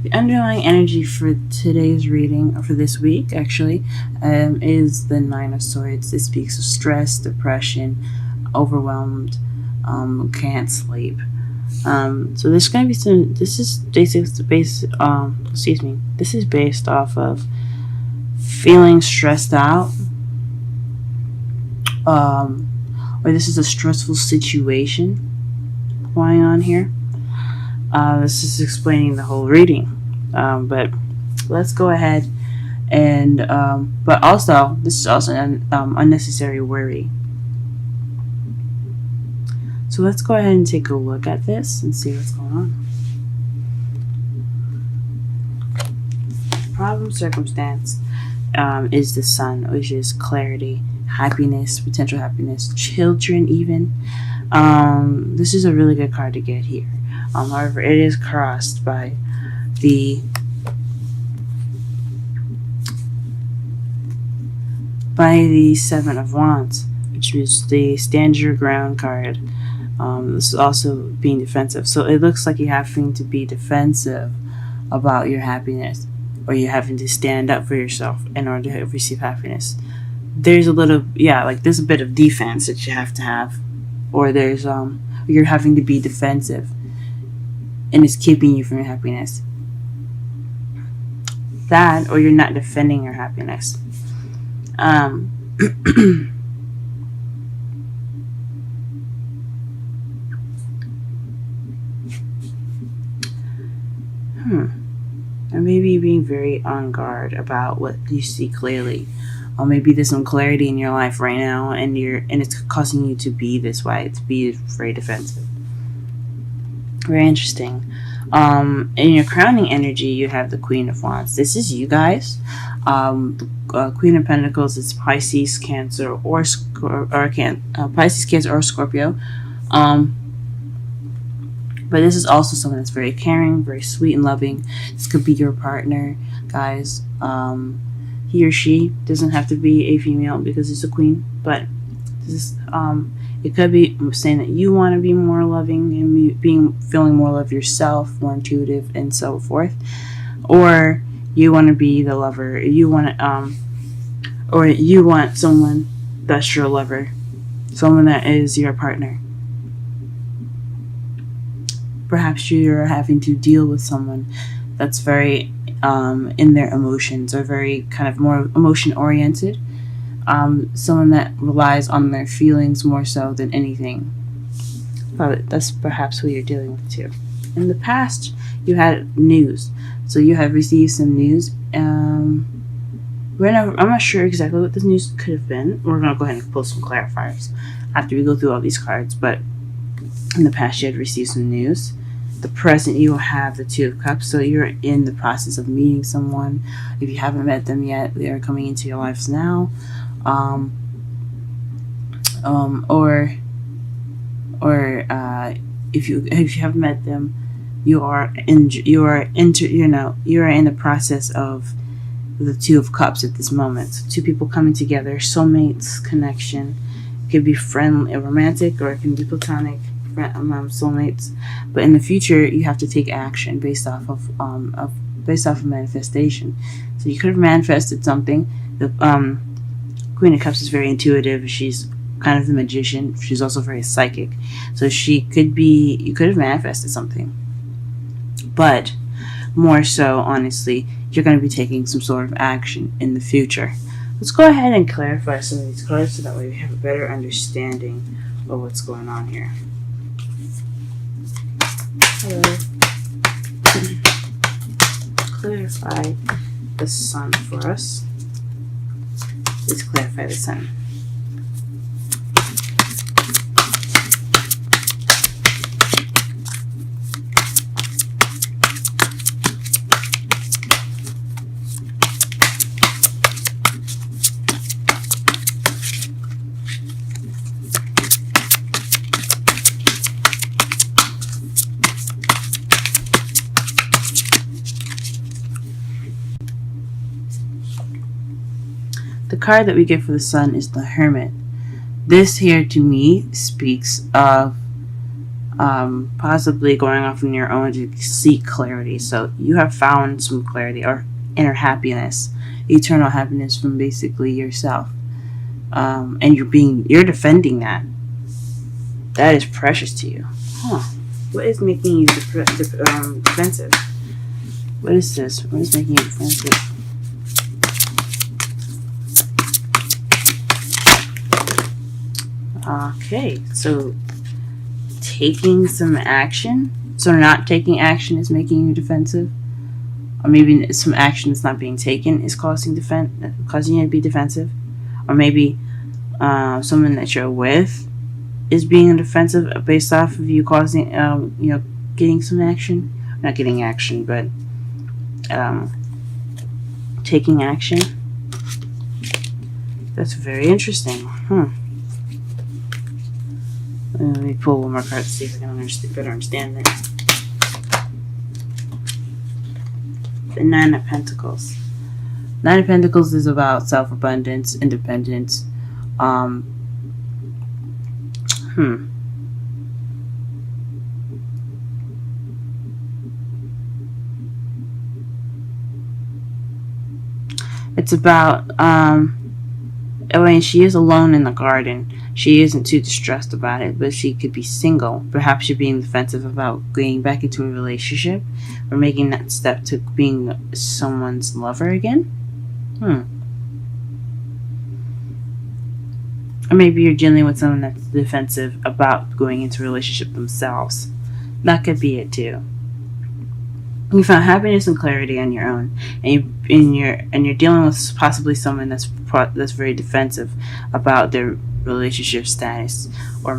The underlying energy for today's reading, or for this week actually, is the Nine of Swords. This speaks of stress, depression, overwhelmed, can't sleep. So there's going to be some. This is This is based off of feeling stressed out, or this is a stressful situation going on here. This is explaining the whole reading, but let's go ahead and. But also, this is also an unnecessary worry. So let's go ahead and take a look at this and see what's going on. Problem circumstance is the Sun, which is clarity, happiness, potential happiness, children even. This is a really good card to get here. However, it is crossed by the Seven of Wands, which is the stand your ground card. This is also being defensive. So it looks like you're having to be defensive about your happiness, or you're having to stand up for yourself in order to receive happiness. There's a there's a bit of defense that you have to have, or you're having to be defensive, and it's keeping you from your happiness. That, or you're not defending your happiness. Or maybe being very on guard about what you see clearly. Or maybe there's some clarity in your life right now, and it's causing you to be this way, to be very defensive. Very interesting. In your crowning energy, you have the Queen of Wands. This is you guys. Queen of Pentacles is Pisces, Cancer, Pisces, Cancer, or Scorpio. But this is also someone that's very caring, very sweet and loving. This could be your partner, guys. He or she doesn't have to be a female because it's a queen, but this is, it could be saying that you want to be more loving and feeling more love yourself, more intuitive, and so forth, or you want to be the lover. You want someone that's your lover, someone that is your partner. Perhaps you're having to deal with someone that's very in their emotions, or very kind of more emotion oriented. Someone that relies on their feelings more so than anything. But that's perhaps who you're dealing with too. In the past, you had news. So you have received some news. I'm not sure exactly what this news could have been. We're going to go ahead and pull some clarifiers after we go through all these cards. But in the past, you had received some news. The present, you will have the Two of Cups. So you're in the process of meeting someone. If you haven't met them yet, they are coming into your lives now. If you haven't met them, you are in the process of the Two of Cups at this moment. Two people coming together, soulmates, connection. It could be friendly, romantic, or it can be platonic, soulmates. But in the future, you have to take action based off of manifestation. So you could have manifested something. The Queen of Cups is very intuitive. She's kind of the magician. She's also very psychic. So you could have manifested something. But more so, honestly, you're going to be taking some sort of action in the future. Let's go ahead and clarify some of these cards so that way we have a better understanding of what's going on here. Hello. Clarify the Sun for us. Please clarify the Sun. The card that we get for the Sun is the Hermit. This here to me speaks of possibly going off on your own to seek clarity. So you have found some clarity or inner happiness, eternal happiness from basically yourself, and you're defending that. That is precious to you. Huh? What is making you defensive? What is this? What is making you defensive? Okay, so taking some action. So not taking action is making you defensive, or maybe some action that's not being taken is causing you to be defensive, or maybe someone that you're with is being defensive based off of you causing, getting some action, not getting action, but taking action. That's very interesting. Let me pull one more card to see if I can better understand it. The Nine of Pentacles. Nine of Pentacles is about self-abundance, independence. It's about, she is alone in the garden. She isn't too distressed about it, but she could be single. Perhaps you're being defensive about getting back into a relationship or making that step to being someone's lover again. Or maybe you're dealing with someone that's defensive about going into a relationship themselves. That could be it too. You found happiness and clarity on your own, and you're dealing with possibly someone that's very defensive about their relationship status or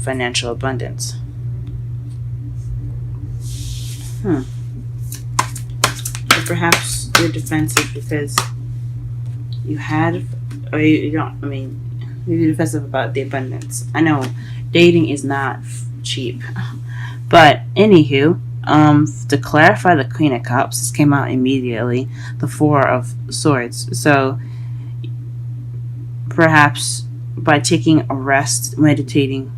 financial abundance. Or perhaps you're defensive because you had, or you don't. I mean, you're defensive about the abundance. I know dating is not cheap, but anywho. To clarify the Queen of Cups, this came out immediately. The Four of Swords. So perhaps by taking a rest, meditating,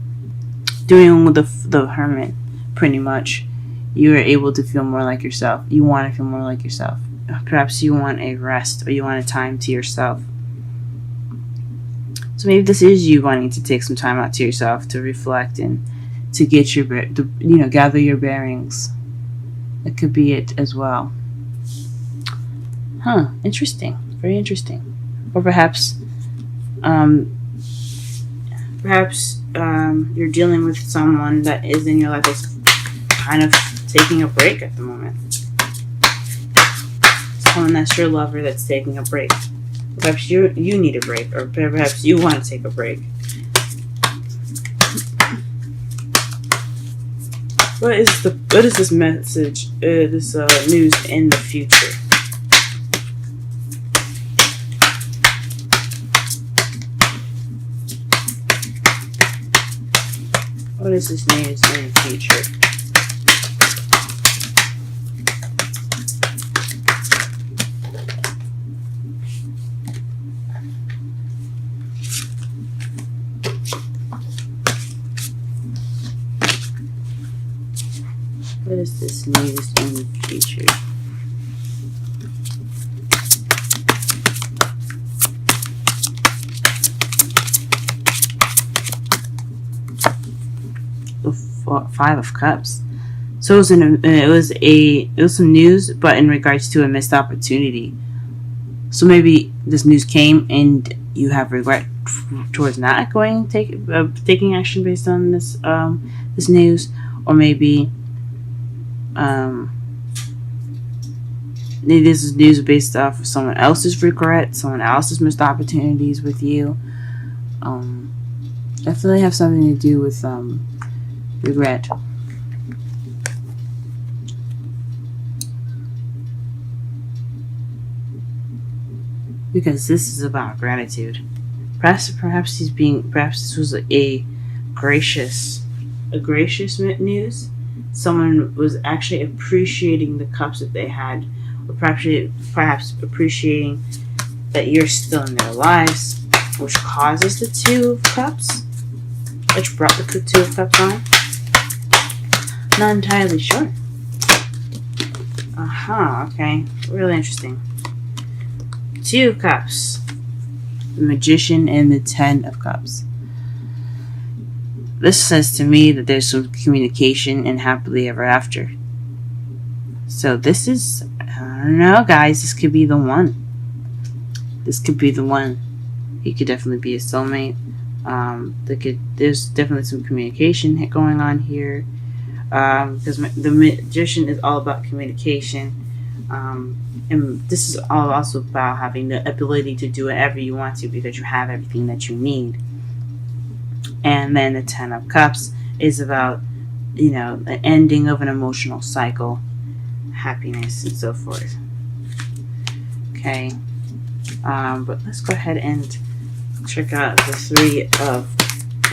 doing the Hermit, pretty much, you are able to feel more like yourself. You want to feel more like yourself. Perhaps you want a rest, or you want a time to yourself. So maybe this is you wanting to take some time out to yourself to reflect and to get gather your bearings. It could be it as well. Interesting. Very interesting. Or perhaps you're dealing with someone that is in your life that's kind of taking a break at the moment. Someone that's your lover that's taking a break. Perhaps you need a break, or perhaps you want to take a break. What is this message? This news in the future? What is this news in the future? What is this news in the future? The Five of Cups. So it was some news, but in regards to a missed opportunity. So maybe this news came and you have regret towards not taking action based on this news, or maybe. This is news based off of someone else's regret, someone else's missed opportunities with you. Definitely have something to do with regret. Because this is about gratitude. Perhaps this was a gracious news. Someone was actually appreciating the cups that they had, or perhaps appreciating that you're still in their lives, which causes the Two of Cups, which brought the Two of Cups on. Not entirely sure. Okay. Really interesting. 2 of Cups. The Magician and the 10 of Cups. This says to me that there's some communication and happily ever after. So this is, I don't know, guys, this could be the one. This could be the one. He could definitely be a soulmate. There's definitely some communication going on here. Because the Magician is all about communication. And this is all also about having the ability to do whatever you want to because you have everything that you need. And then the 10 of Cups is about, the ending of an emotional cycle, happiness, and so forth. Okay. But let's go ahead and check out the 3 of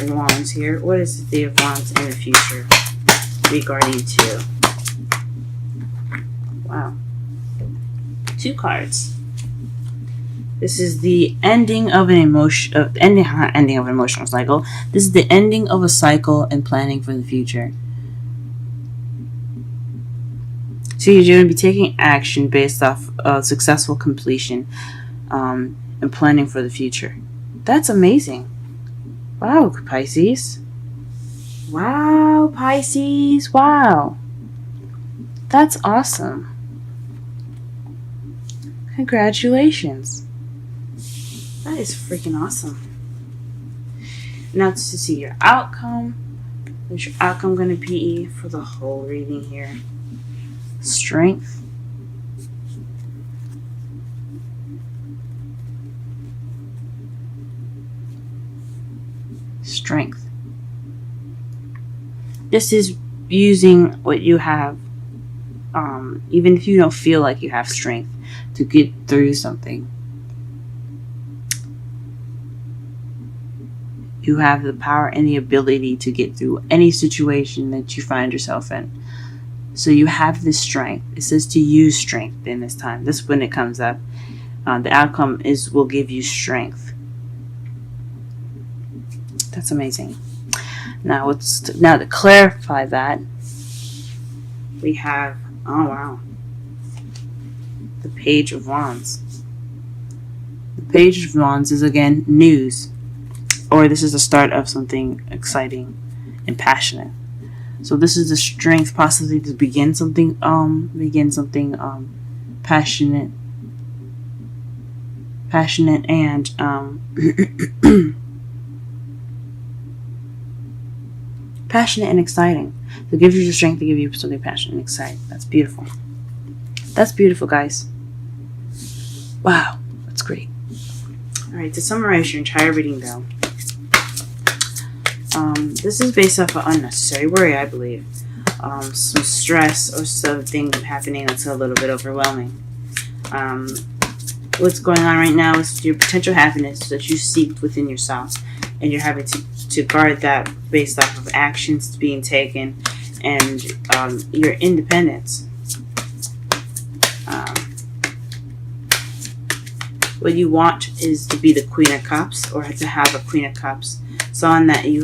Wands here. What is the 3 of Wands in the future regarding 2? Wow. 2 cards. This is the ending of an ending of an emotional cycle. This is the ending of a cycle and planning for the future. So you're going to be taking action based off successful completion and planning for the future. That's amazing. Wow, Pisces. Wow, Pisces. Wow. That's awesome. Congratulations. That is freaking awesome. Now to see your outcome. What's your outcome going to be for the whole reading here? Strength. Strength. This is using what you have, even if you don't feel like you have strength, to get through something. You have the power and the ability to get through any situation that you find yourself in. So you have this strength. It says to use strength in this time. This is when it comes up. The outcome will give you strength. That's amazing. Now to clarify that, we have, oh wow, the Page of Wands. The Page of Wands is again news. Or this is the start of something exciting and passionate. So this is the strength possibly to begin something passionate and passionate and exciting. So it gives you the strength to give you something passionate and exciting. That's beautiful. That's beautiful, guys. Wow, that's great. All right, to summarize your entire reading, though. This is based off of unnecessary worry, I believe. Some stress or something happening that's a little bit overwhelming. What's going on right now is your potential happiness that you seek within yourself, and you're having to guard that based off of actions being taken and your independence. What you want is to be the Queen of Cups, or to have a Queen of Cups. Someone that you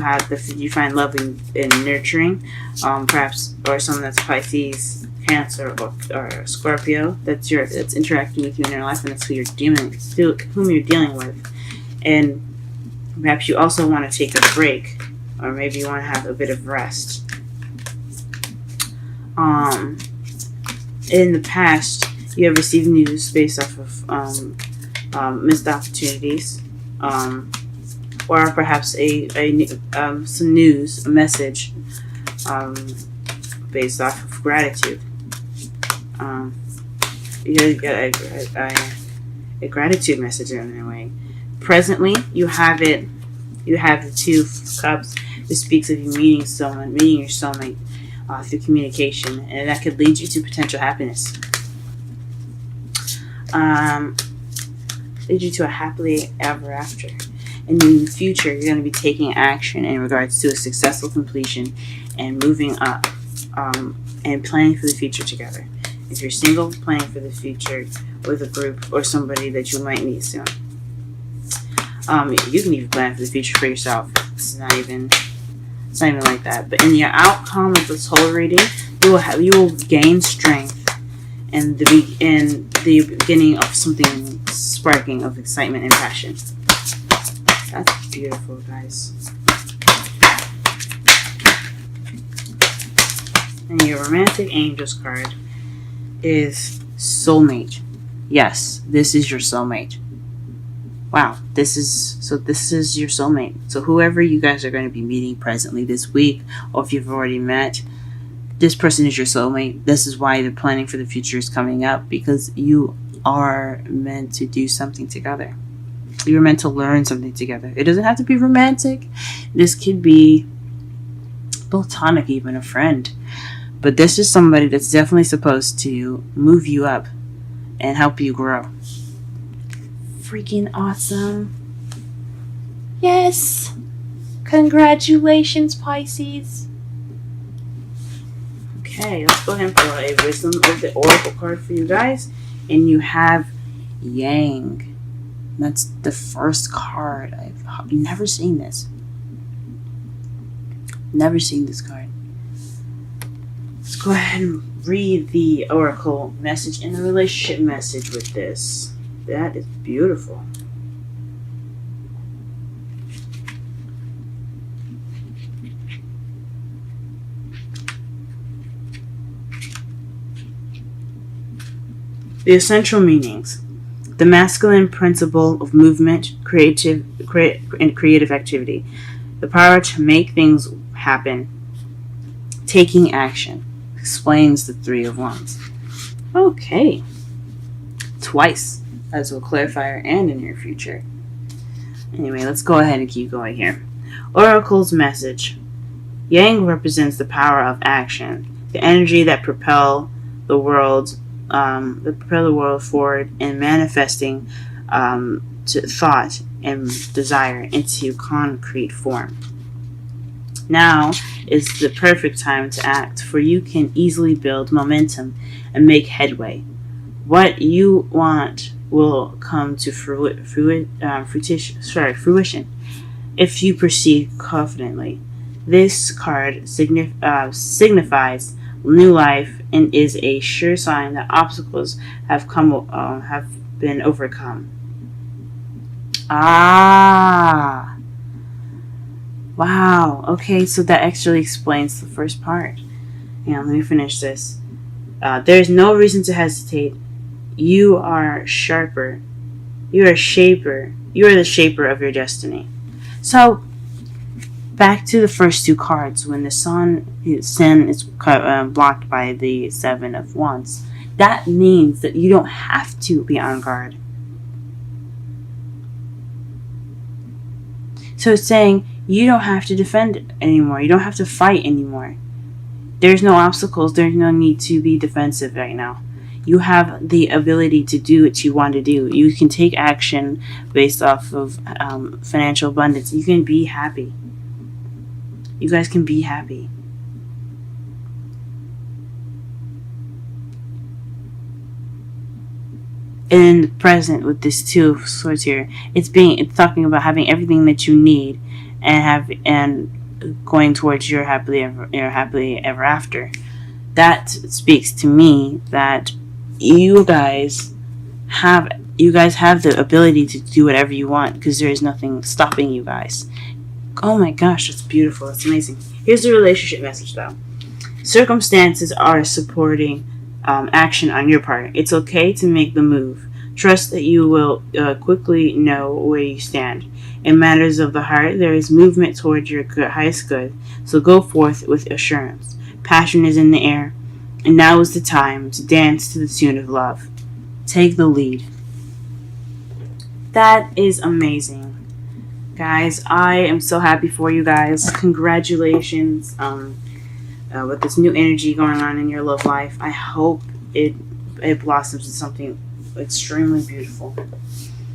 find loving and nurturing, perhaps, or someone that's Pisces, Cancer, or Scorpio that's interacting with you in your life, and that's whom you're dealing with. And perhaps you also want to take a break, or maybe you want to have a bit of rest. In the past, you have received news based off of missed opportunities. Or perhaps some news, a message based off of gratitude. You get a gratitude message in a way. Presently, you have the 2 of Cups. This speaks of you meeting your soulmate through communication, and that could lead you to potential happiness. Lead you to a happily ever after. And in the future, you're going to be taking action in regards to a successful completion and moving up and planning for the future together. If you're single, planning for the future with a group or somebody that you might meet soon. You can even plan for the future for yourself. This is not even It's not even like that. But in your outcome of this whole reading, you will gain strength in the beginning of something sparking of excitement and passion. That's beautiful, guys. And your romantic angels card is soulmate. Yes, this is your soulmate. Wow, this is your soulmate. So whoever you guys are going to be meeting presently this week, or if you've already met, this person is your soulmate. This is why the planning for the future is coming up, because you are meant to do something together. You're meant to learn something together. It doesn't have to be romantic. This could be platonic, even a friend. But this is somebody that's definitely supposed to move you up and help you grow. Freaking awesome. Yes. Congratulations, Pisces. Okay, let's go ahead and pull a Wisdom of the Oracle card for you guys. And you have Yang. That's the first card. I've never seen this. Never seen this card. Let's go ahead and read the Oracle message and the relationship message with this. That is beautiful. The essential meanings. The masculine principle of movement, creative activity. The power to make things happen. Taking action. Explains the Three of Wands. Okay. Twice as a clarifier and in your future. Anyway, let's go ahead and keep going here. Oracle's message. Yang represents the power of action, the energy that propel the world forward and manifesting to thought and desire into concrete form. Now is the perfect time to act, for you can easily build momentum and make headway. What you want will come to fruition if you proceed confidently. This card signifies new life and is a sure sign that obstacles have been overcome. Ah. Wow. Okay, so that actually explains the first part. Let me finish this. There's no reason to hesitate. You are sharper. You are a shaper. You are the shaper of your destiny. So, back to the first two cards. When the sun is blocked by the Seven of Wands, that means that you don't have to be on guard. So it's saying you don't have to defend anymore. You don't have to fight anymore. There's no obstacles. There's no need to be defensive right now. You have the ability to do what you want to do. You can take action based off of financial abundance. You can be happy. You guys can be happy. In the present with this Two of Swords here, it's talking about having everything that you need and going towards your happily ever after. That speaks to me that you guys have the ability to do whatever you want, because there is nothing stopping you guys. Oh my gosh, that's beautiful. That's amazing. Here's the relationship message, though. Circumstances are supporting action on your part. It's okay to make the move. Trust that you will quickly know where you stand. In matters of the heart, there is movement towards your highest good. So go forth with assurance. Passion is in the air, and now is the time to dance to the tune of love. Take the lead. That is amazing. Guys, I am so happy for you guys. Congratulations with this new energy going on in your love life. I hope it blossoms into something extremely beautiful.